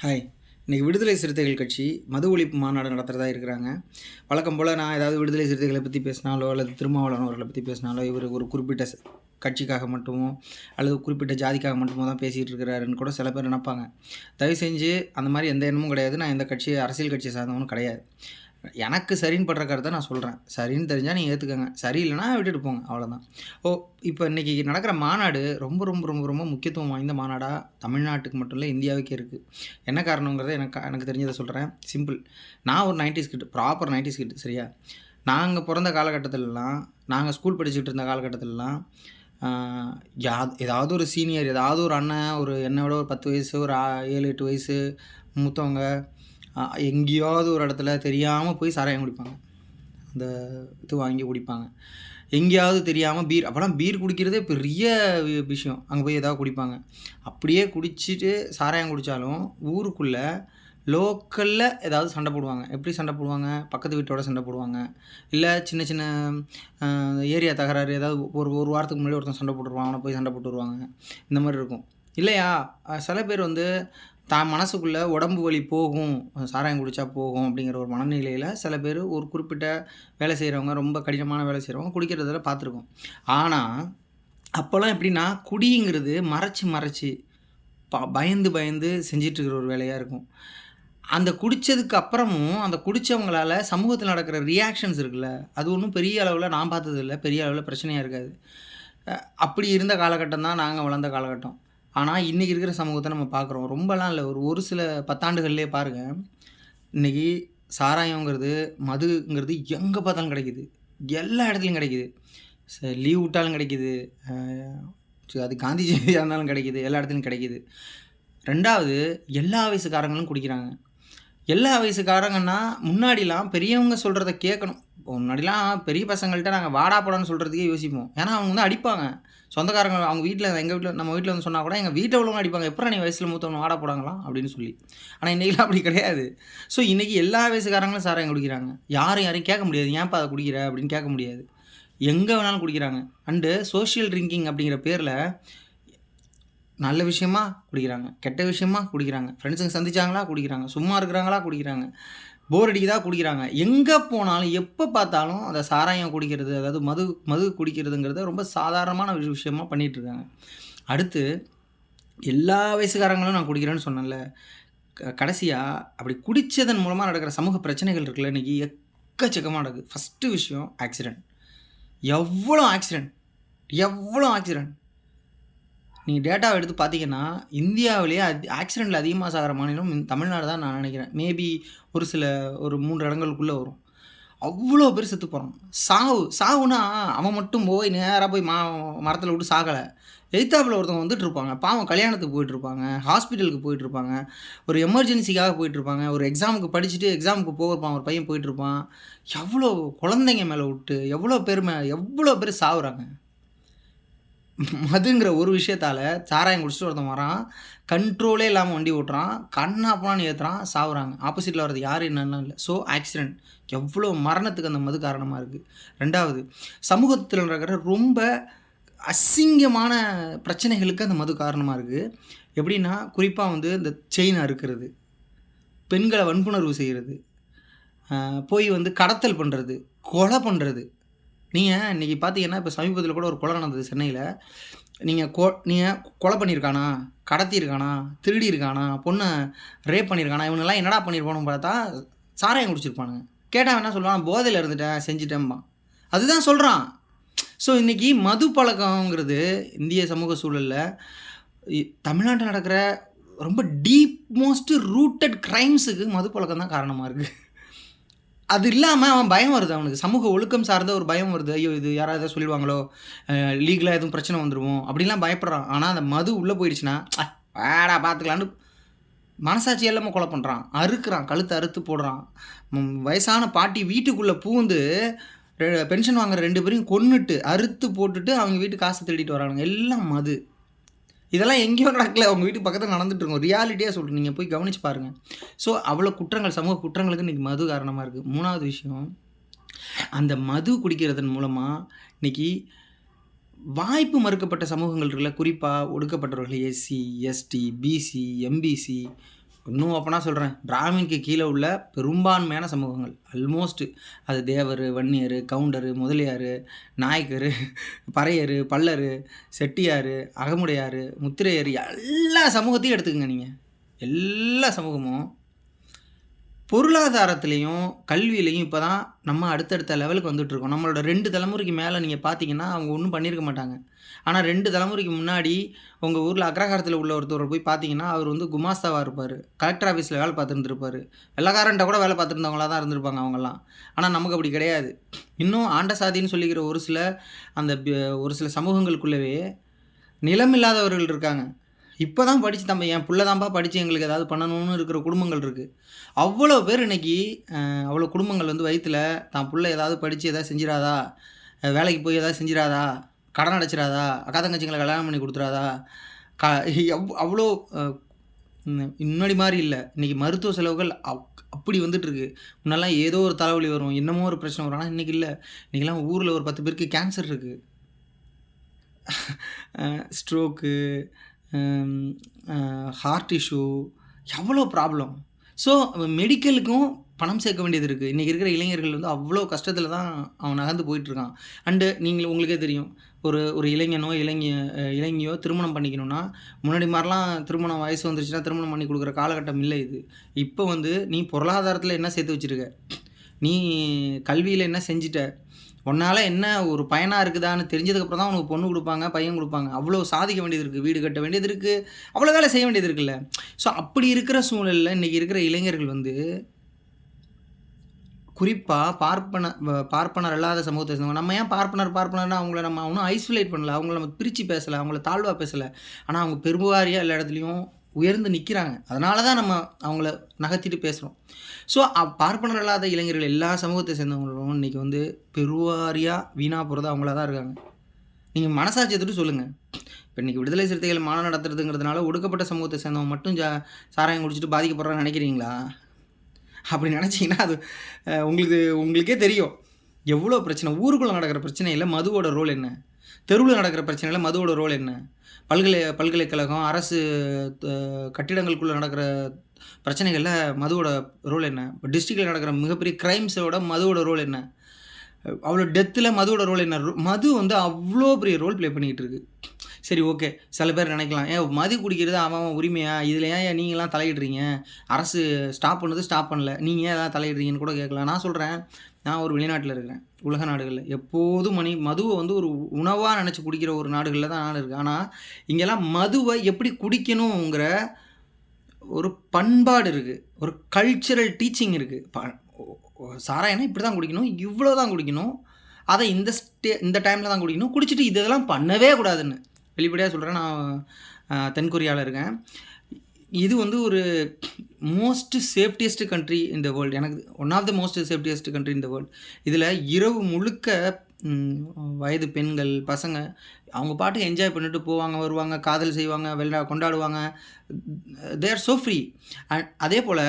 Hi. இன்றைக்கி விடுதலை சிறுத்தைகள் கட்சி மது ஒழிப்பு மாநாடு நடத்துகிறதா இருக்கிறாங்க. வழக்கம் போல் நான் ஏதாவது விடுதலை சிறுத்தைகளை பற்றி பேசினாலோ அல்லது திருமாவளவன் அவர்களை பற்றி பேசினாலோ இவர் ஒரு குறிப்பிட்ட கட்சிக்காக மட்டுமோ அல்லது குறிப்பிட்ட ஜாதிக்காக மட்டுமோ தான் பேசிகிட்டு இருக்கிறாருன்னு கூட சில பேர் நினைப்பாங்க. தயவு செஞ்சு அந்த மாதிரி எந்த எண்ணமும் கிடையாது. நான் எந்த அரசியல் கட்சியை சார்ந்தவனும் கிடையாது. எனக்கு சரின்னு படுற கருத்தை நான் சொல்கிறேன். சரின்னு தெரிஞ்சால் நீங்கள் ஏற்றுக்கங்க, சரியில்லைனா விட்டுட்டு போங்க, அவ்வளோதான். இப்போ இன்றைக்கி நடக்கிற மாநாடு ரொம்ப ரொம்ப ரொம்ப ரொம்ப முக்கியத்துவம் வாய்ந்த மாநாடாக தமிழ்நாட்டுக்கு மட்டும் இல்லை, இந்தியாவுக்கே இருக்குது. என்ன காரணங்கிறத எனக்கு தெரிஞ்சதை சொல்கிறேன். சிம்பிள். நான் ஒரு 90s kit, proper 90s kit, சரியா? நாங்கள் பிறந்த காலகட்டத்திலலாம், நாங்கள் ஸ்கூல் படிச்சுக்கிட்டு இருந்த காலகட்டத்திலலாம் ஏதாவது ஒரு சீனியர், ஏதாவது ஒரு அண்ணன், ஒரு என்னை விட ஒரு 10 வயசு, ஒரு 7-8 வயசு மூத்தவங்க எங்கேயாவது ஒரு இடத்துல தெரியாமல் போய் சாராயம் குடிப்பாங்க. அந்த இது வாங்கி குடிப்பாங்க. எங்கேயாவது தெரியாமல் பீர், அப்போலாம் பீர் குடிக்கிறதே பெரிய விஷயம். அங்கே போய் ஏதாவது குடிப்பாங்க. அப்படியே குடிச்சிட்டு சாராயம் குடித்தாலும் ஊருக்குள்ளே லோக்கலில் ஏதாவது சண்டை போடுவாங்க. எப்படி சண்டை போடுவாங்க? பக்கத்து வீட்டோட சண்டை போடுவாங்க. இல்லை சின்ன சின்ன ஏரியா தகராறு, ஏதாவது ஒரு வாரத்துக்கு முன்னாடி ஒருத்தன் சண்டை போட்டுருவான், அவனை போய் சண்டை போட்டு வருவாங்க. இந்த மாதிரி இருக்கும் இல்லையா? சில பேர் தான் மனசுக்குள்ளே உடம்பு வலி போகும், சாராயம் குடித்தா போகும் அப்படிங்கிற ஒரு மனநிலையில் சில பேர், ஒரு குறிப்பிட்ட வேலை செய்கிறவங்க, ரொம்ப கடினமான வேலை செய்கிறவங்க குடிக்கிறதில் பார்த்துருக்கோம். ஆனால் அப்போல்லாம் எப்படின்னா, குடிங்கிறது மறைச்சி பயந்து பயந்து செஞ்சிட்ருக்கிற ஒரு வேலையாக இருக்கும். அந்த குடித்ததுக்கு அப்புறமும் அந்த குடித்தவங்களால் சமூகத்தில் நடக்கிற ரியாக்ஷன்ஸ் இருக்குல்ல, அது ஒன்றும் பெரிய அளவில் நான் பார்த்ததில்ல, பெரிய அளவில் பிரச்சனையாக இருக்காது. அப்படி இருந்த காலகட்டம் தான் நாங்கள் வளர்ந்த காலகட்டம். ஆனால் இன்றைக்கி இருக்கிற சமூகத்தை நம்ம பார்க்குறோம். ரொம்பலாம் இல்லை, ஒரு சில 10 ஆண்டுகள்லேயே பாருங்கள். இன்றைக்கி சாராயங்கிறது, மதுங்கிறது எங்கே பார்த்தாலும் கிடைக்கிது. எல்லா இடத்துலையும் கிடைக்கிது. லீவ் விட்டாலும் கிடைக்கிது, அது காந்தி ஜெயந்தியாக இருந்தாலும் கிடைக்கிது, எல்லா இடத்துலையும் கிடைக்கிது. 2வது, எல்லா வயசுக்காரங்களும் குடிக்கிறாங்க. எல்லா வயசுக்காரங்கன்னா, முன்னாடிலாம் பெரியவங்க சொல்கிறத கேட்கணும். முன்னாடிலாம் பெரிய பசங்கள்கிட்ட நாங்கள் வாடா போடான்னு சொல்கிறதுக்கே யோசிப்போம். ஏன்னா அவங்க அடிப்பாங்க. சொந்தக்காரங்க அவங்க வீட்டில், எங்கள் வீட்டில், நம்ம வீட்டில் சொன்னால் கூட எங்கள் வீட்டில் உள்ளவங்க அடிப்பாங்க. எப்பறம் நீ வயசில் மூத்தவங்க வாடா போடாங்களாம் அப்படின்னு சொல்லி. ஆனால் இன்றைக்கெலாம் அப்படி கிடையாது. ஸோ இன்றைக்கி எல்லா வயசுக்காரங்களும் சாராயம் குடிக்கிறாங்க. யாரையும் கேட்க முடியாது, ஏன்ப்பா அதை குடிக்கிற அப்படின்னு கேட்க முடியாது. எங்கே வேணாலும் குடிக்கிறாங்க. அண்டு சோஷியல் ட்ரிங்கிங் அப்படிங்கிற பேரில் நல்ல விஷயமா குடிக்கிறாங்க, கெட்ட விஷயமா குடிக்கிறாங்க, ஃப்ரெண்ட்ஸுங்க சந்திச்சாங்களா குடிக்கிறாங்க, சும்மா இருக்கிறாங்களா குடிக்கிறாங்க, போர் அடிக்குதா குடிக்கிறாங்க. எங்கே போனாலும் எப்போ பார்த்தாலும் அந்த சாராயம் குடிக்கிறது, அதாவது மது குடிக்கிறதுங்கிறத ரொம்ப சாதாரணமான விஷயமா பண்ணிகிட்ருக்காங்க. அடுத்து, எல்லா வயசுக்காரங்களும் நான் குடிக்கிறேன்னு சொன்னேன்ல, கடைசியாக அப்படி குடித்ததன் மூலமாக நடக்கிற சமூக பிரச்சனைகள் இருக்குல்ல, இன்றைக்கி எக்கச்சக்கமாக நடக்குது. ஃபஸ்ட்டு விஷயம் ஆக்சிடெண்ட். எவ்வளோ ஆக்சிடெண்ட் நீங்கள் டேட்டாவை எடுத்து பார்த்தீங்கன்னா, இந்தியாவிலேயே ஆக்சிடெண்ட்டில் அதிகமாக சாகிற மாநிலம் தமிழ்நாடு தான் நான் நினைக்கிறேன். மேபி ஒரு 3 இடங்களுக்குள்ளே வரும். அவ்வளோ பேர் செத்து போகிறான். சாவுனா அவன் மட்டும் போய் நேராக போய் மரத்தில் விட்டு சாகலை. எய்த்தாப்பில் ஒருத்தவங்க வந்துட்டுருப்பாங்க, பாவம் கல்யாணத்துக்கு போயிட்டுருப்பாங்க, ஹாஸ்பிட்டலுக்கு போயிட்டுருப்பாங்க, ஒரு எமர்ஜென்சிக்காக போயிட்டுருப்பாங்க, ஒரு எக்ஸாமுக்கு படிச்சுட்டு எக்ஸாமுக்கு போகிறப்பான் ஒரு பையன் போயிட்டுருப்பான். எவ்வளோ குழந்தைங்க மேலே விட்டு எவ்வளோ பேர் சாகுறாங்க. மதுங்கிற ஒரு விஷயத்தால் சாராயம் குடிச்சிட்டு ஒருத்தன் வரான், கண்ட்ரோலே இல்லாமல் வண்டி ஓட்டுறான், கண்ணாப்பனான்னு ஏற்றுறான், சாவுறாங்க. ஆப்போசிட்டில் வர்றது யார் என்னென்ன இல்லை. ஸோ ஆக்சிடெண்ட் எவ்வளோ மரணத்துக்கு அந்த மது காரணமாக இருக்குது. 2வது, சமூகத்தில் நடக்கிற ரொம்ப அசிங்கமான பிரச்சனைகளுக்கு அந்த மது காரணமாக இருக்குது. எப்படின்னா, குறிப்பாக இந்த செயின் அறுக்கிறது, பெண்களை வன்புணர்வு செய்கிறது, போய் கடத்தல் பண்ணுறது, கொலை பண்ணுறது. நீங்கள் இன்றைக்கி பார்த்தீங்கன்னா, இப்போ சமீபத்தில் கூட ஒரு கொலை நடந்தது சென்னையில். நீங்கள் கொலை பண்ணியிருக்கானா, கடத்தியிருக்கானா, திருடியிருக்கானா, பொண்ணை ரேப் பண்ணியிருக்கானா, இவனெல்லாம் என்னடா பண்ணியிருப்பானு பார்த்தா சாராயம் குடிச்சிருப்பானுங்க. கேட்டால் என்ன சொல்லுவான், போதையில் இருந்துட்டேன் செஞ்சுட்டேன்பான். அதுதான் சொல்கிறான். ஸோ இன்றைக்கி மது பழக்கங்கிறது இந்திய சமூக சூழலில் தமிழ்நாட்டில் நடக்கிற ரொம்ப மோஸ்ட் ரூட்டட் க்ரைம்ஸுக்கு மது பழக்கம் தான் காரணமாக இருக்குது. அது இல்லாமல் அவன் பயம் வருது, அவனுக்கு சமூக ஒழுக்கம் சார்ந்த ஒரு பயம் வருது. ஐயோ, இது யாராவது எதாவது சொல்லிடுவாங்களோ, லீகலாக எதுவும் பிரச்சனை வந்துடுமோ அப்படிலாம் பயப்படுறான். ஆனால் அந்த மது உள்ளே போயிடுச்சுன்னா, வேடா பார்த்துக்கலான்னு மனசாட்சி எல்லாமே கொலை பண்ணுறான், அறுக்கிறான், கழுத்தை அறுத்து போடுறான். வயசான பாட்டி வீட்டுக்குள்ளே பூந்து பென்ஷன் வாங்குற 2 பேரையும் கொன்னுட்டு அறுத்து போட்டுட்டு அவங்க வீட்டுக்கு காசு திருடிட்டு வரானுங்க. எல்லாம் மது. இதெல்லாம் எங்கேயோ நடக்கல, அவங்க வீட்டுக்கு பக்கத்தில் நடந்துகிட்ருக்கோம். ரியாலிட்டியாக சொல்கிறேன், நீங்கள் போய் கவனித்து பாருங்கள். ஸோ அவ்வளோ குற்றங்கள், சமூக குற்றங்களுக்கு இன்றைக்கி மது காரணமாக இருக்குது. 3வது விஷயம், அந்த மது குடிக்கிறதன் மூலமாக இன்றைக்கி வாய்ப்பு மறுக்கப்பட்ட சமூகங்கள் இருக்குல்ல, குறிப்பாக ஒடுக்கப்பட்டவர்கள், எஸ்சி, எஸ்டி, பிசி, எம்பிசி, இன்னும் அப்போனா சொல்கிறேன், பிராமினுக்கு கீழே உள்ள பெரும்பான்மையான சமூகங்கள் ஆல்மோஸ்ட்டு அது தேவர், வன்னியர், கவுண்டர், முதலியார், நாயக்கர், பறையர், பல்லர், செட்டியார், அகமுடையார், முத்திரையர் எல்லா சமூகத்தையும் எடுத்துக்கங்க. நீங்கள் எல்லா சமூகமும் பொருளாதாரத்துலேயும் கல்வியிலையும் இப்போ தான் நம்ம அடுத்தடுத்த லெவலுக்கு வந்துட்டுருக்கோம். நம்மளோட 2 தலைமுறைக்கு மேலே நீங்கள் பார்த்தீங்கன்னா அவங்க ஒன்றும் பண்ணியிருக்க மாட்டாங்க. ஆனால் 2 தலைமுறைக்கு முன்னாடி உங்கள் ஊரில் அக்ரஹாரத்தில் உள்ள ஒருத்தரை போய் பார்த்தீங்கன்னா அவர் வந்து குமாஸ்தாவாக இருப்பார், கலெக்டர் ஆஃபீஸில் வேலை பார்த்துருந்துருப்பார், வெள்ளைக்காரன்ட்ட கூட வேலை பார்த்துருந்தவங்களாக தான் இருந்திருப்பாங்க அவங்கெல்லாம். ஆனால் நமக்கு அப்படி கிடையாது. இன்னும் ஆண்ட சாதின்னு சொல்லிக்கிற ஒரு சில சமூகங்களுக்குள்ளவே நிலம் இல்லாதவர்கள் இருக்காங்க. இப்போ தான் படித்து என் புள்ள தான்ப்பா படித்து எங்களுக்கு ஏதாவது பண்ணணும்னு இருக்கிற குடும்பங்கள் இருக்குது. அவ்வளோ பேர் இன்றைக்கி அவ்வளோ குடும்பங்கள் வந்து வயிற்றில் தான் புள்ள ஏதாவது படித்து எதாவது செஞ்சிடாதா, வேலைக்கு போய் எதாவது செஞ்சிடாதா, கடன் அடைச்சிடாதா, அக்கா தங்கச்சிங்களை கல்யாணம் பண்ணி கொடுத்துடாதா, அவ்வளோ முன்னாடி மாதிரி இல்லை. இன்றைக்கி மருத்துவ செலவுகள் அப்படி வந்துட்டுருக்கு. முன்னெல்லாம் ஏதோ ஒரு தலைவலி வரும், என்னமோ ஒரு பிரச்சனை வரும். ஆனால் இன்றைக்கி இல்லை. இன்றைக்கெல்லாம் ஊரில் ஒரு 10 பேருக்கு கேன்சர் இருக்குது, ஸ்ட்ரோக்கு, ஹார்ட் இஷ்யூ, எவ்வளோ ப்ராப்ளம். ஸோ மெடிக்கலுக்கும் பணம் சேர்க்க வேண்டியது இருக்குது. இன்றைக்கி இருக்கிற இளைஞர்கள் வந்து அவ்வளோ கஷ்டத்தில் தான் அவன் நகர்ந்து போயிட்டுருக்கான். அண்டு உங்களுக்கே தெரியும், ஒரு இளைஞனோ இளைஞியோ திருமணம் பண்ணிக்கணும்னா முன்னாடி மாதிரிலாம் திருமணம் வயசு வந்துருச்சுன்னா திருமணம் பண்ணி கொடுக்குற காலகட்டம் இல்லை இது. இப்போ வந்து நீ பொருளாதாரத்தில் என்ன சேர்த்து வச்சுருக்க, நீ கல்வியில் என்ன செஞ்சிட்ட, உன்னால் என்ன ஒரு பயனாக இருக்குதான்னு தெரிஞ்சதுக்கப்புறம் தான் உனக்கு பொண்ணு கொடுப்பாங்க, பையன் கொடுப்பாங்க. அவ்வளோ சாதிக்க வேண்டியது இருக்குது, வீடு கட்ட வேண்டியது இருக்குது, அவ்வளோ வேலை செய்ய வேண்டியது இருக்குல்ல. ஸோ அப்படி இருக்கிற சூழலில் இன்றைக்கி இருக்கிற இளைஞர்கள் வந்து குறிப்பாக பார்ப்பனர் அல்லாத சமூகத்தை சேர்ந்தவங்க. நம்ம ஏன் பார்ப்பனர்னா அவங்கள நம்ம ஒன்றும் ஐசோலேட் பண்ணல, அவங்கள நம்ம பிரித்து பேசலை, அவங்கள தாழ்வாக பேசலை. ஆனால் அவங்க பெருவாரியாக எல்லா இடத்துலையும் உயர்ந்து நிற்கிறாங்க. அதனால தான் நம்ம அவங்கள நகர்த்திட்டு பேசுகிறோம். ஸோ பார்ப்பனர் அல்லாத இளைஞர்கள் எல்லா சமூகத்தை சேர்ந்தவங்களும் இன்றைக்கி வந்து பெருவாரியாக வீணாக போகிறது அவங்கள தான் இருக்காங்க. நீங்கள் மனசாட்சி எடுத்துகிட்டு சொல்லுங்கள். இப்போ இன்றைக்கி விடுதலை சிறுத்தைகள் மாநாடு நடத்துறதுங்கிறதுனால ஒடுக்கப்பட்ட சமூகத்தை சேர்ந்தவங்க மட்டும் சாராயம் குடிச்சிட்டு பாதிக்கப்படுறான்னு நினைக்கிறீங்களா? அப்படி நினச்சிங்கன்னா அது உங்களுக்கே தெரியும் எவ்வளோ பிரச்சனை. ஊருக்குள்ளே நடக்கிற பிரச்சனையில் மதுவோட ரோல் என்ன, தெருவில் நடக்கிற பிரச்சனையில் மதுவோட ரோல் என்ன, பல்கலைக்கழகம் அரசு கட்டிடங்களுக்குள்ளே நடக்கிற பிரச்சனைகளில் மதுவோட ரோல் என்ன, இப்போ டிஸ்ட்ரிக்டில் நடக்கிற மிகப்பெரிய க்ரைம்ஸோட மதுவோட ரோல் என்ன, அவ்வளோ டெத்தில் மதுவோட ரோல் என்ன. மது வந்து அவ்வளோ பெரிய ரோல் ப்ளே பண்ணிக்கிட்டு இருக்குது. சரி, ஓகே, சில பேர் நினைக்கலாம், மது குடிக்கிறது அவன் உரிமையா, இதில் ஏன் நீங்களாம் தலையிடுறீங்க, அரசு ஸ்டாப் பண்ணல, நீங்கள் ஏன் எல்லாம் தலையிடுறீங்கன்னு கூட கேட்கலாம். நான் சொல்கிறேன், நான் ஒரு வெளிநாட்டில் இருக்கிறேன், உலக நாடுகளில் எப்போதும் மதுவை வந்து ஒரு உணவாக நினச்சி குடிக்கிற ஒரு நாடுகளில் தான் நான் இருக்கேன். ஆனால் இங்கெல்லாம் மதுவை எப்படி குடிக்கணுங்கிற ஒரு பண்பாடு இருக்குது, ஒரு கல்ச்சரல் டீச்சிங் இருக்குது. சாராயம்னா இப்படி தான் குடிக்கணும், இவ்வளோ தான் குடிக்கணும், அதை இந்த டைமில் தான் குடிக்கணும், குடிச்சிட்டு இதெல்லாம் பண்ணவே கூடாதுன்னு வெளிப்படையாக சொல்கிறேன். நான் தென்கொரியாவில் இருக்கேன். இது வந்து ஒரு most safetiest country in the world. எனக்கு one of the most safetiest country in the world. இதில் இரவு முழுக்க வயது பெண்கள், பசங்க அவங்க பாட்டுக்கு என்ஜாய் பண்ணிட்டு போவாங்க, வருவாங்க, காதல் செய்வாங்க, கொண்டாடுவாங்க. They are so free. அதே போல்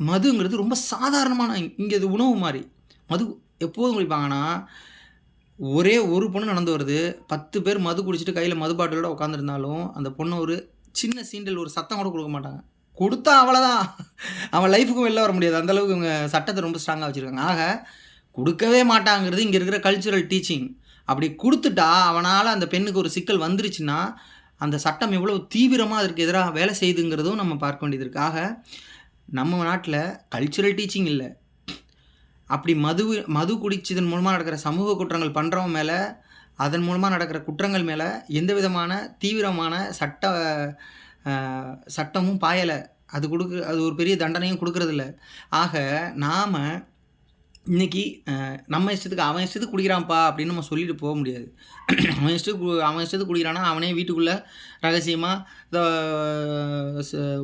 மதுங்கிறது ரொம்ப சாதாரணமான, இங்கே இது உணவு மாதிரி. மது எப்போதும் குடிப்பாங்கன்னா, ஒரே ஒரு பொண்ணு நடந்து வருது, 10 பேர் மது குடிச்சிட்டு கையில் மது பாட்டிலோட உட்காந்துருந்தாலும் அந்த பொண்ணு ஒரு சின்ன சீண்டல், ஒரு சத்தம் கூட கொடுக்க மாட்டாங்க. கொடுத்தா அவ்வளோதான், அவன் லைஃபுக்கும் வெளில வர முடியாது. அந்தளவுக்கு இவங்க சட்டத்தை ரொம்ப ஸ்ட்ராங்காக வச்சுருக்காங்க. ஆக கொடுக்கவே மாட்டாங்கிறது இங்கே இருக்கிற கல்ச்சுரல் டீச்சிங். அப்படி கொடுத்துட்டா அவனால் அந்த பெண்ணுக்கு ஒரு சிக்கல் வந்துருச்சுன்னா அந்த சட்டம் எவ்வளோ தீவிரமாக அதற்கு எதிராக வேலை செய்யுதுங்கிறதும் நம்ம பார்க்க வேண்டியது இருக்குது. ஆக நம்ம நாட்டில் கல்ச்சுரல் டீச்சிங் இல்லை. அப்படி மது குடிச்சதன் மூலமாக நடக்கிற சமூக குற்றங்கள் பண்ணுறவங்க மேலே, அதன் மூலமாக நடக்கிற குற்றங்கள் மேலே எந்த விதமான தீவிரமான சட்டமும் பாயலை. அது ஒரு பெரிய தண்டனையும் கொடுக்கறதில்ல. ஆக நாம் இன்றைக்கி நம்ம இஷ்டத்துக்கு அவன் இஷ்டத்துக்கு குடிக்கிறான்ப்பா அப்படின்னு நம்ம சொல்லிட்டு போக முடியாது. அவன் இஷ்டத்துக்கு குடிக்கிறான்னா அவனே வீட்டுக்குள்ளே ரகசியமாக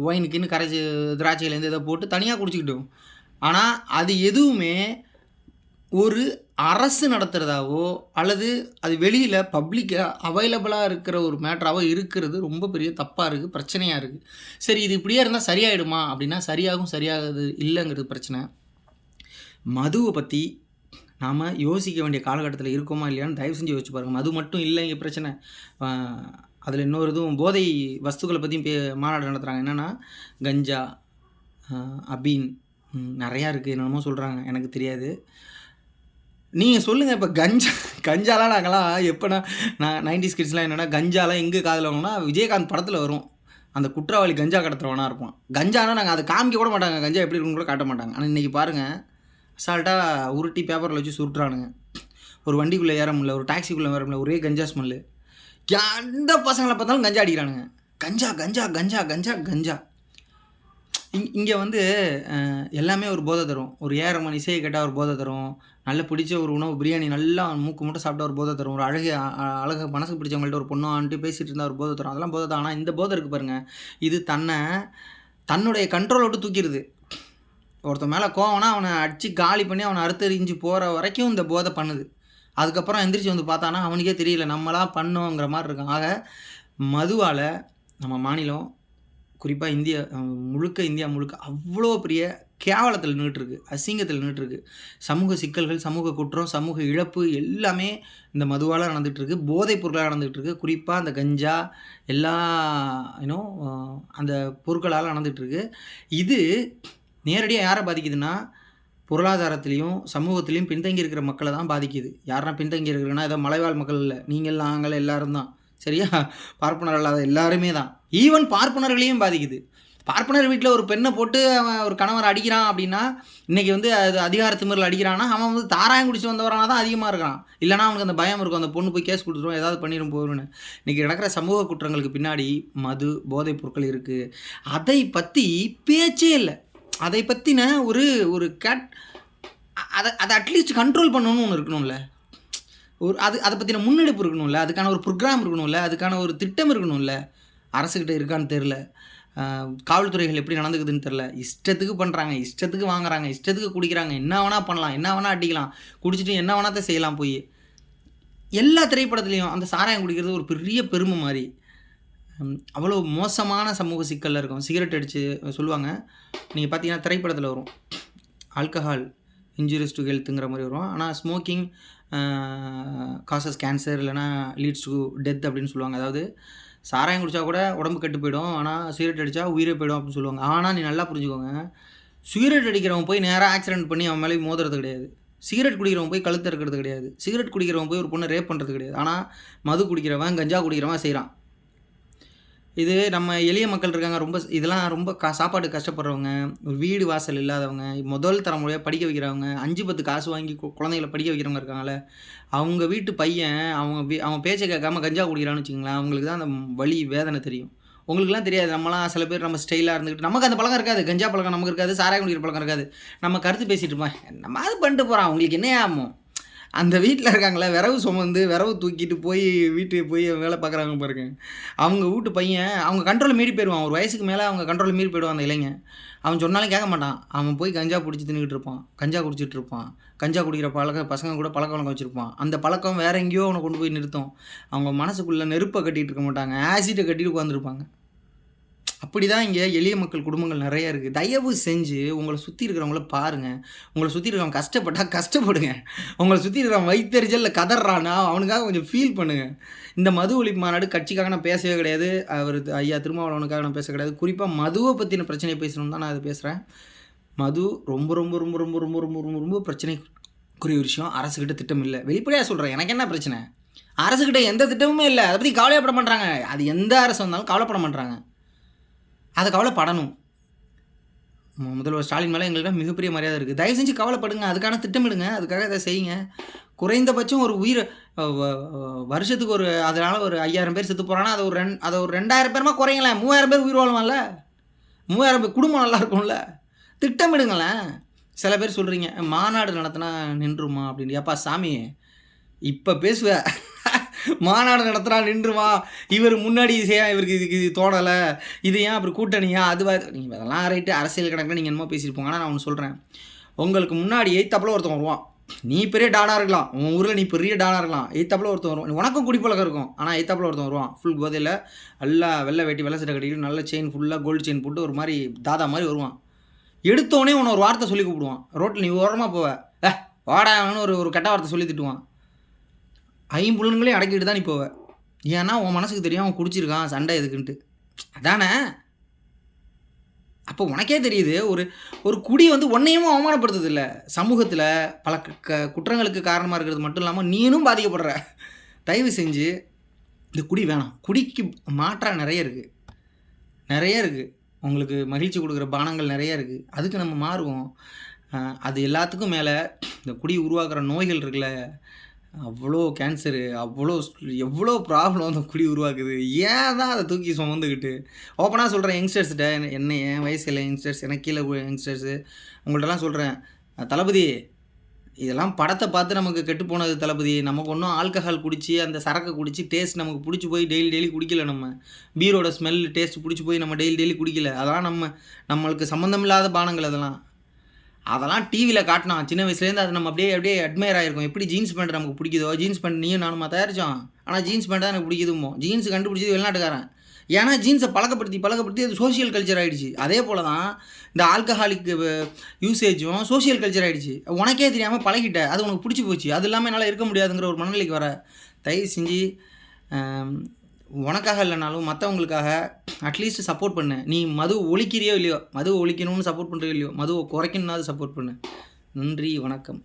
ஒயினுக்குன்னு கரைச்சி திராட்சையிலேருந்து இதை போட்டு தனியாக குடிச்சிக்கிட்டோம். ஆனால் அது எதுவுமே ஒரு அரசு நடத்துகிறதாவோ அல்லது அது வெளியில் பப்ளிக்காக அவைலபிளாக இருக்கிற ஒரு மேட்டராகவோ இருக்கிறது ரொம்ப பெரிய தப்பாக இருக்குது, பிரச்சனையாக இருக்குது. சரி, இது இப்படியே இருந்தால் சரியாயிடுமா அப்படின்னா சரியாகாது இல்லைங்கிறது பிரச்சனை. மதுவை பற்றி நாம் யோசிக்க வேண்டிய காலகட்டத்தில் இருக்கோமா இல்லையான்னு தயவு செஞ்சு யோசிச்சு பாருங்கள். மது மட்டும் இல்லை இங்கே பிரச்சனை. அதில் இன்னொரு இதுவும் போதை வஸ்துக்களை பற்றியும் மாநாடு நடத்துகிறாங்க. என்னென்னா கஞ்சா, அபீன், நிறையா இருக்குது, என்னென்னமோ சொல்கிறாங்க, எனக்கு தெரியாது. நீங்கள் சொல்லுங்கள். இப்போ கஞ்சாலாம் நாங்களாம் எப்போனா நான் 90s கிட்ஸ்லாம் என்னென்னா கஞ்சாலாம் எங்கே காதில் வாங்கினா விஜயகாந்த் படத்தில் வரும். அந்த குற்றவாளி கஞ்சா கடத்துறவனா இருப்பான். கஞ்சானா நாங்கள் அதை காமிக்க கூட மாட்டாங்க, கஞ்சா எப்படி இருக்குன்னு கூட காட்ட மாட்டாங்க. ஆனால் இன்றைக்கி பாருங்கள், அசால்ட்டாக உருட்டி பேப்பரில் வச்சு சுட்டுறானுங்க. ஒரு வண்டிக்குள்ளே ஏற முடியல, ஒரு டாக்ஸிக்குள்ளே ஏற முடியல, ஒரே கஞ்சா ஸ்மெல்லு. எந்த பசங்களை பார்த்தாலும் கஞ்சா அடிக்கிறானுங்க. கஞ்சா கஞ்சா கஞ்சா கஞ்சா கஞ்சா. இங்கே வந்து எல்லாமே ஒரு போதை தரும். ஒரு ஏரமன் இசையை கேட்டால் ஒரு போதை தரும். நல்ல பிடிச்ச ஒரு உணவு பிரியாணி நல்லா மூக்கு மட்டும் சாப்பிட்டா ஒரு போதை தரும். ஒரு அழகு மனசுக்கு பிடிச்சவங்கள்ட்ட ஒரு பொண்ணு ஆன்ட்டு பேசிகிட்டு இருந்தால் ஒரு போதை தரும். அதெல்லாம் போதை தான். ஆனால் இந்த போதை இருக்குது பாருங்கள், இது தன்னுடைய கண்ட்ரோலை விட்டு தூக்கிடுது. ஒருத்தன் மேலே கோவம்னா அவனை அடித்து காலி பண்ணி அவனை அறுத்தறிஞ்சு போகிற வரைக்கும் இந்த போதை பண்ணுது. அதுக்கப்புறம் எந்திரிச்சு வந்து பார்த்தானா அவனுக்கே தெரியல நம்மளாம் பண்ணோங்கிற மாதிரி இருக்கும். ஆக மதுவால் நம்ம மாநிலம், குறிப்பாக இந்தியா முழுக்க அவ்வளோ பெரிய கேவலத்தில் நின்றுட்டுருக்கு, அசிங்கத்தில் நின்றுட்டுருக்கு. சமூக சிக்கல்கள், சமூக குற்றம், சமூக இழப்பு எல்லாமே இந்த மதுவால் நடந்துகிட்ருக்கு, போதைப் பொருளாக நடந்துகிட்ருக்கு. குறிப்பாக அந்த கஞ்சா எல்லா அந்த பொருட்களால் நடந்துகிட்ருக்கு. இது நேரடியாக யாரை பாதிக்குதுன்னா பொருளாதாரத்துலேயும் சமூகத்துலேயும் பின்தங்கி இருக்கிற மக்களை தான் பாதிக்குது. யாருன்னா பின்தங்கி இருக்கிறன்னா ஏதோ மலைவாழ் மக்கள் இல்லை, நீங்கள் நாங்கள் எல்லோரும் தான், சரியா? பார்ப்பனர் இல்லாத எல்லாருமே தான். ஈவன் பார்ப்பனர்களையும் பாதிக்குது. பார்ப்பனர் வீட்டில் ஒரு பெண்ணை போட்டு அவன் ஒரு கணவர் அடிக்கிறான் அப்படின்னா, இன்றைக்கி வந்து அது அதிகார திமிரில் அடிக்கிறான்னா அவன் வந்து தாராயம் குடிச்சு வந்தவரானா தான் அதிகமாக இருக்கிறான். இல்லைனா அவனுக்கு அந்த பயம் இருக்கும், அந்த பொண்ணு போய் கேஸ் கொடுத்துரும், ஏதாவது பண்ணிடும் போகணும்னு. இன்றைக்கி நடக்கிற சமூக குற்றங்களுக்கு பின்னாடி மது, போதைப் பொருட்கள் இருக்குது. அதை பற்றி பேச்சே இல்லை. அதை பற்றின ஒரு அதை அட்லீஸ்ட் கண்ட்ரோல் பண்ணணும்னு ஒன்று இருக்கணும்ல. அதை பற்றின முன்னெடுப்பு இருக்கணும்ல, அதுக்கான ஒரு ப்ரோக்ராம் இருக்கணும்ல, அதுக்கான ஒரு திட்டம் இருக்கணும்ல. அரசுக்கிட்ட இருக்கான்னு தெரில, காவல்துறைகள் எப்படி நடந்துக்குதுன்னு தெரில. இஷ்டத்துக்கு பண்ணுறாங்க, இஷ்டத்துக்கு வாங்குறாங்க, இஷ்டத்துக்கு குடிக்கிறாங்க. என்ன வேணால் பண்ணலாம், என்ன வேணால் அடிக்கலாம், குடிச்சிட்டு என்ன வேணால் செய்யலாம். போய் எல்லா திரைப்படத்துலேயும் அந்த சாராயம் குடிக்கிறது ஒரு பெரிய பெருமை மாதிரி. அவ்வளோ மோசமான சமூக சிக்கலில் இருக்கும். சிகரெட் அடித்து சொல்லுவாங்க, நீங்கள் பார்த்தீங்கன்னா திரைப்படத்தில் வரும், ஆல்கஹால் இன்ஜூரியஸ் டு ஹெல்த்துங்கிற மாதிரி வரும். ஆனால் ஸ்மோக்கிங் காசஸ் கேன்சர், இல்லைனா லீட்ஸ் டு டெத் அப்படின்னு சொல்லுவாங்க. அதாவது சாராயம் குடித்தா கூட உடம்பு கெட்டு போயிடும், ஆனால் சிகரெட் அடித்தா உயிரே போயிடும் அப்படின்னு சொல்லுவாங்க. ஆனால் நீ நல்லா புரிஞ்சுக்கோங்க, சிகரெட் அடிக்கிறவன் போய் நேராக ஆக்சிடென்ட் பண்ணி அவன் மேலே மோதுறது கிடையாது. சிகரெட் குடிக்கிறவன் போய் கழுத்து இருக்கிறது கிடையாது. சிகரெட் குடிக்கிறவன் போய் ஒரு பொண்ணை ரேப் பண்ணுறது கிடையாது. ஆனால் மது குடிக்கிறவன், கஞ்சா குடிக்கிறவன் செய்கிறான். இது நம்ம எளிய மக்கள் இருக்காங்க, இதெல்லாம் ரொம்ப சாப்பாடு கஷ்டப்படுறவங்க, ஒரு வீடு வாசல் இல்லாதவங்க, முதல் தலைமுறையாக படிக்க வைக்கிறவங்க, 5-10 காசு வாங்கி குழந்தைகளை படிக்க வைக்கிறவங்க இருக்காங்களே, அவங்க வீட்டு பையன் அவன் பேச்சை கேட்காம கஞ்சா குடிக்கிறான்னு வச்சுக்கோங்களேன், அவங்களுக்கு தான் அந்த வலி வேதனை தெரியும். உங்களுக்குலாம் தெரியாது. நம்மளாம் சில பேர் நம்ம ஸ்டைலாக இருந்துக்கிட்டு நமக்கு அந்த பழக்கம் இருக்காது, கஞ்சா பழக்கம் நமக்கு இருக்காது, சாராயம் குடிக்கிற பழக்கம் இருக்காது. நம்ம கருத்து பேசிகிட்டு இருப்போம், நம்ம அது பண்ணிட்டு போகிறான், அவங்களுக்கு என்ன ஆகும். அந்த வீட்டில் இருக்காங்களே, விரவு சுமந்து விரவு தூக்கிட்டு போய் வீட்டுக்கு போய் வேலை பார்க்குறாங்க பாருங்க, அவங்க வீட்டு பையன் அவங்க கண்ட்ரோலை மீறி போயிடுவான். ஒரு வயசுக்கு மேலே அவங்க கண்ட்ரோலை மீறி போயிடுவான் அந்த இளைஞன். அவன் சொன்னாலும் கேட்க மாட்டான். அவன் போய் கஞ்சா பிடிச்சி தின்னுக்கிட்டு இருப்பான், கஞ்சா குடிச்சிட்டு இருப்பான், கஞ்சா குடிக்கிற பசங்க கூட பழக்க வழக்கம் வச்சுருப்பான். அந்த பழக்கம் வேற எங்கேயோ அவனை கொண்டு போய் நிறுத்தும். அவங்க மனசுக்குள்ளே நெருப்பை கட்டிகிட்டு இருக்க மாட்டாங்க, ஆசிட்டை கட்டிட்டு உட்காந்துருப்பாங்க. அப்படி தான் இங்கே எளிய மக்கள் குடும்பங்கள் நிறையா இருக்குது. தயவு செஞ்சு உங்களை சுற்றி இருக்கிறவங்கள பாருங்கள். உங்களை சுற்றி இருக்கிறவங்க கஷ்டப்பட்டால் கஷ்டப்படுங்க. உங்களை சுற்றி இருக்கிறவங்க வயிற்றெரிச்சலில் கதறானா அவனுக்காக கொஞ்சம் ஃபீல் பண்ணுங்கள். இந்த மது ஒழிப்பு மாநாடு கட்சிக்காக நான் பேசவே கிடையாது, அவர் ஐயா திருமாவளவனுக்காக நான் பேச கிடையாது. குறிப்பாக மதுவை பற்றின பிரச்சனையை பேசணும் தான் நான் அதை பேசுகிறேன். மது ரொம்ப ரொம்ப ரொம்ப ரொம்ப ரொம்ப ரொம்ப ரொம்ப ரொம்ப பிரச்சனைக்குரிய விஷயம். அரசுக்கிட்ட திட்டம் இல்லை. வெளிப்படையாக சொல்கிறேன், எனக்கு என்ன பிரச்சனை? அரசுக்கிட்ட எந்த திட்டமுமே இல்லை. அதை பற்றி கவலைப்பட மாட்டாங்க. அது எந்த அரசு வந்தாலும் கவலைப்பட மாட்டாங்க. அதை கவலைப்படணும். முதல்வர் ஸ்டாலின் மேலே எங்கள்கிட்ட மிகப்பெரிய மரியாதை இருக்குது. தயவு செஞ்சு கவலைப்படுங்க, அதுக்கான திட்டமிடுங்க, அதுக்காக இதை செய்யுங்க. குறைந்தபட்சம் ஒரு வருஷத்துக்கு அதனால் ஒரு 5000 பேர் செத்து போகிறான்னா அதை ஒரு 2000 பேருமா குறைங்களேன். 3000 பேர் உயிர் வாழ்வான்ல, 3000 பேர் குடும்பம் நல்லா இருக்கும்ல. திட்டமிடுங்களேன். சில பேர் சொல்கிறீங்க மாநாடு நடத்தினா நின்றுமா அப்படின்னு. ஏப்பா சாமி, இப்போ பேசுவேன், மாநாடு நடத்துகிறா நின்றுமா, இவர் முன்னாடி இவருக்கு இதுக்கு இது தோணலை, இது ஏன் அப்புறம் கூட்டணியா அதுவாக, நீங்கள் அதெல்லாம் ரைட்டு, அரசியல் கணக்கில் நீங்கள் என்னமோ பேசிட்டு போங்க. ஆனால் நான் ஒன்று சொல்கிறேன், உங்களுக்கு முன்னாடி எய்த்தாப்பில் ஒருத்தன் வருவான். நீ பெரிய டானாக இருக்கலாம், உன் ஊரில் நீ பெரிய டானாக இருக்கலாம், எய்த்தாப்பில் ஒருத்தன் வருவான். உனக்கும் குடிப்பழக்கம் இருக்கும், ஆனால் எய்த்தாப்பில் ஒருத்தன் வருவான். ஃபுல் போதையில் எல்லாம் வெள்ளை வேட்டி வெள்ளை சட்டை கட்டிட்டு நல்ல செயின் ஃபுல்லாக கோல்டு செயின் போட்டு ஒரு மாதிரி தாதா மாதிரி வருவான். எடுத்தோடனே உன்னை ஒரு வார்த்தை சொல்லி கூப்பிடுவான். ரோட்டில் நீ ஓரமாக போவ, வாடான்னு ஒரு கெட்ட வார்த்தை சொல்லி திட்டுவான். 5 புலன்களையும் அடக்கிட்டு தான் நீ போவ. ஏன்னா உன் மனசுக்கு தெரியும் அவன் குடிச்சிருக்கான், சண்டை எதுக்குன்ட்டு. அதானே? அப்போ உனக்கே தெரியுது ஒரு குடி வந்து உன்னையும் அவமானப்படுத்துதில்ல. சமூகத்தில பல குற்றங்களுக்கு காரணமா இருக்கிறது மட்டும் இல்லாம நீனும் பாதிக்கப்படுற. தயவு செஞ்சு இந்த குடி வேணாம். குடிக்கு மாற்றா நெறைய இருக்குது. நெறைய இருக்குது. உங்களுக்கு மகிழ்ச்சி கொடுக்குற பானங்கள் நெறைய இருக்குது. அதுக்கு நம்ம மாறுவோம். அது எல்லாத்துக்கும் மேல இந்த குடி உருவாக்குற நோய்கள் இருக்குல்ல, அவ்வளோ கேன்சரு, எவ்வளோ ப்ராப்ளம் அந்த குடி உருவாக்குது. ஏன் தான் அதை தூக்கி சுமந்துக்கிட்டு ஓப்பனாக சொல்கிறேன் யங்ஸ்டர்ஸ்கிட்ட, என்ன என் வயசில் யங்ஸ்டர்ஸ், எனக்கு கீழே யங்ஸ்டர்ஸு உங்கள்கிட்டலாம் சொல்கிறேன், தளபதி இதெல்லாம் படத்தை பார்த்து நமக்கு கெட்டு போனது தளபதி. நமக்கு ஒன்றும் ஆல்கஹால் குடித்து அந்த சரக்கு குடித்து டேஸ்ட் நமக்கு பிடிச்சி போய் டெய்லி குடிக்கல. நம்ம பீரோட ஸ்மெல் டேஸ்ட் பிடிச்சி போய் நம்ம டெய்லி குடிக்கல. அதெல்லாம் நம்மளுக்கு சம்மந்தமில்லாத பானங்கள் அதெல்லாம் டிவியில் காட்டினான். சின்ன வயசுலேருந்து அது நம்ம அப்படியே அட்மையர் ஆகிருக்கும். எப்படி ஜீன்ஸ் பேண்ட் நமக்கு பிடிக்குதோ, ஜீன்ஸ் பேண்ட் நீயும் நானுமா தயாரித்தோம். ஆனால் ஜீன்ஸ் பேண்ட் தான் எனக்கு பிடிக்குதுமோ. ஜீன்ஸ் கண்டுபிடிச்சது வெளிநாட்டுக்காரன். ஏன்னா ஜீன்ஸை பழக்கப்படுத்தி அது சோஷியல் கல்ச்சர் ஆகிடுச்சு. அதே போல் தான் இந்த ஆல்கஹாலிக் யூசேஜும் சோஷியல் கல்ச்சர் ஆகிடுச்சு. உனக்கே தெரியாமல் பழகிட்ட, அது உனக்கு பிடிச்சி போச்சு. அது இல்லாமல் என்னால் இருக்க முடியாதுங்கிற ஒரு மனநிலைக்கு வர. தயவு செஞ்சு உனக்காக இல்லைனாலும் மற்றவங்களுக்காக அட்லீஸ்ட் சப்போர்ட் பண்ணு. நீ மது ஒழிக்கிறியோ இல்லையோ, மது ஒழிக்கணும்னு சப்போர்ட் பண்ணுறியோ இல்லையோ, மதுவை குறைக்கணுன்னாவது சப்போர்ட் பண்ணு. நன்றி, வணக்கம்.